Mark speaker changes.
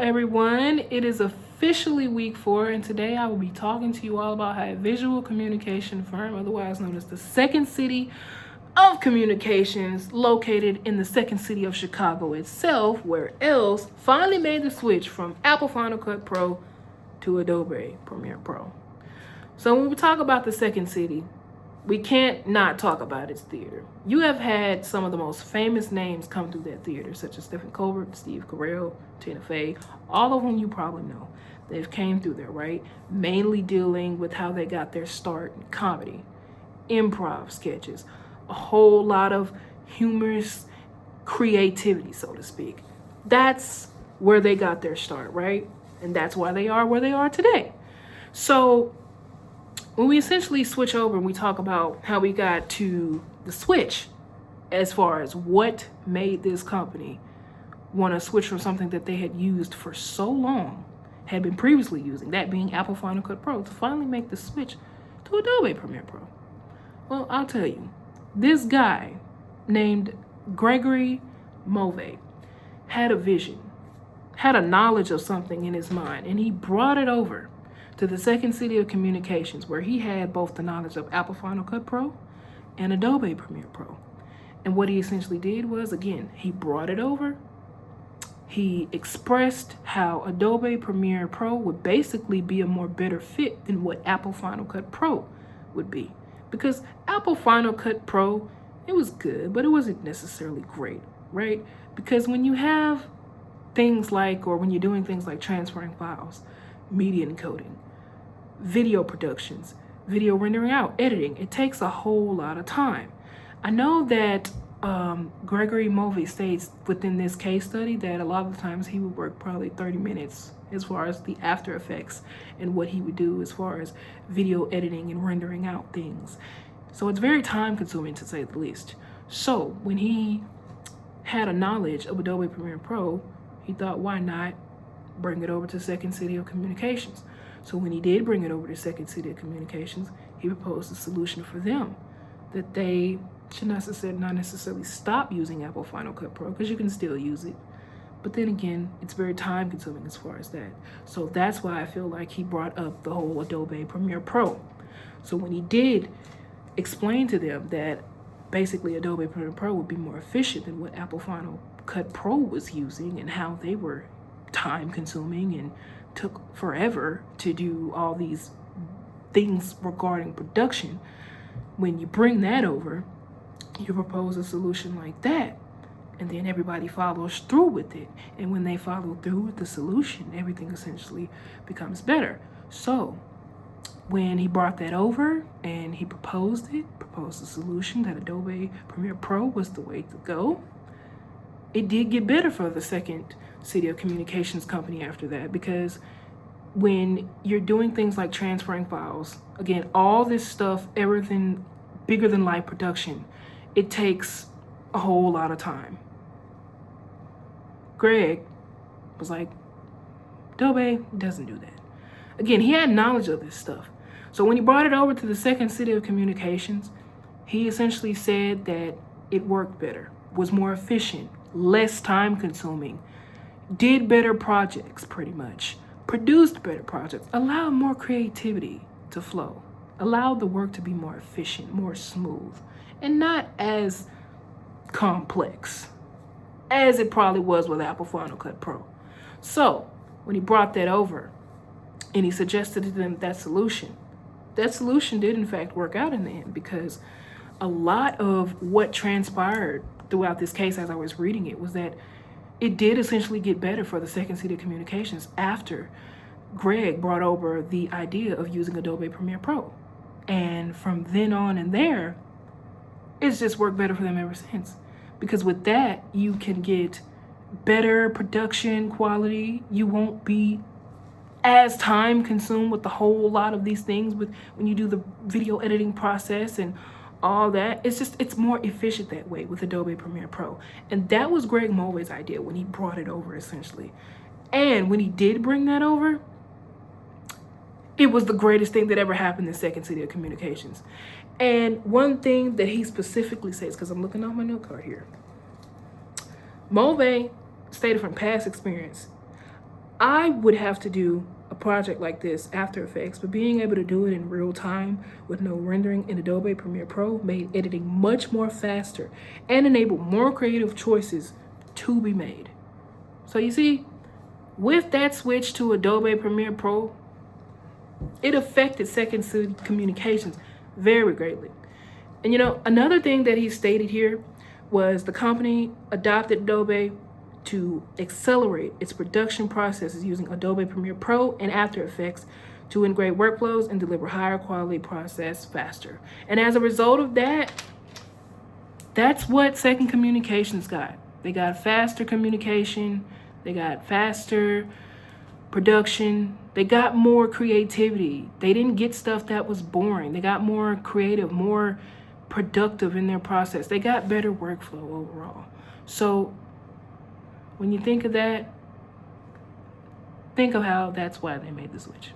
Speaker 1: everyone. It is officially week 4, and today I will be talking to you all about how a visual communication firm, otherwise known as the Second City of Communications, located in the Second City of Chicago itself, where else finally made the switch from Apple Final Cut Pro to Adobe Premiere Pro. So when we talk about the Second City, we can't not talk about its theater. You have had some of the most famous names come through that theater, such as Stephen Colbert, Steve Carell, Tina Fey, all of whom you probably know. They've came through there, right? Mainly dealing with how they got their start in comedy, improv sketches, a whole lot of humorous creativity, so to speak. That's where they got their start, right? And that's why they are where they are today. So when we essentially switch over and we talk about how we got to the switch as far as what made this company want to switch from something that they had used for so long, had been previously using, that being Apple Final Cut Pro, to finally make the switch to Adobe Premiere Pro. Well, I'll tell you, this guy named Gregory Move had a vision, had a knowledge of something in his mind, and he brought it over to the Second City of Communications, where he had both the knowledge of Apple Final Cut Pro and Adobe Premiere Pro. And what he essentially did was, again, he brought it over. He expressed how Adobe Premiere Pro would basically be a more better fit than what Apple Final Cut Pro would be. Because Apple Final Cut Pro, it was good, but it wasn't necessarily great, right? Because when you have things like, or when you're doing things like transferring files, media encoding, video productions, video rendering out, editing, it takes a whole lot of time. I know that Gregory Move states within this case study that a lot of the times he would work probably 30 minutes as far as the After Effects and what he would do as far as video editing and rendering out things. So it's very time consuming, to say the least. So when he had a knowledge of Adobe Premiere Pro, he thought, why not bring it over to Second City of Communications? So when he did bring it over to Second City of Communications, he proposed a solution for them that they should not necessarily stop using Apple Final Cut Pro, because you can still use it. But then again, it's very time consuming as far as that. So that's why I feel like he brought up the whole Adobe Premiere Pro. So when he did explain to them that basically Adobe Premiere Pro would be more efficient than what Apple Final Cut Pro was using, and how they were time consuming and took forever to do all these things regarding production, when you bring that over, you propose a solution like that, and then everybody follows through with it. And when they follow through with the solution, everything essentially becomes better. So when he brought that over and he proposed a solution that Adobe Premiere Pro was the way to go, it did get better for the Second City of Communications company after that, because when you're doing things like transferring files, again, all this stuff, everything bigger than life production, it takes a whole lot of time. Greg was like, Adobe doesn't do that. Again, he had knowledge of this stuff. So when he brought it over to the Second City of Communications, he essentially said that it worked better, was more efficient, less time consuming, did better projects pretty much, produced better projects, allowed more creativity to flow, allowed the work to be more efficient, more smooth, and not as complex as it probably was with Apple Final Cut Pro. So when he brought that over and he suggested to them that solution did in fact work out in the end, because a lot of what transpired throughout this case as I was reading it was that it did essentially get better for the Second City of Communications after Greg brought over the idea of using Adobe Premiere Pro. And from then on and there, it's just worked better for them ever since. Because with that, you can get better production quality. You won't be as time consumed with the whole lot of these things when you do the video editing process and all that. It's more efficient that way with Adobe Premiere Pro. And that was Greg Move's idea when he brought it over, essentially. And when he did bring that over, it was the greatest thing that ever happened in Second City of Communications. And one thing that he specifically says, because I'm looking on my note card here, Move stated from past experience, I would have to do a project like this, After Effects, but being able to do it in real time with no rendering in Adobe Premiere Pro made editing much more faster and enabled more creative choices to be made. So you see, with that switch to Adobe Premiere Pro, it affected Second City Communications very greatly. And another thing that he stated here was the company adopted Adobe to accelerate its production processes using Adobe Premiere Pro and After Effects to integrate workflows and deliver higher quality process faster. And as a result of that, that's what Second Communications got. They got faster communication, they got faster production, they got more creativity. They didn't get stuff that was boring. They got more creative, more productive in their process. They got better workflow overall. So when you think of that, think of how that's why they made the switch.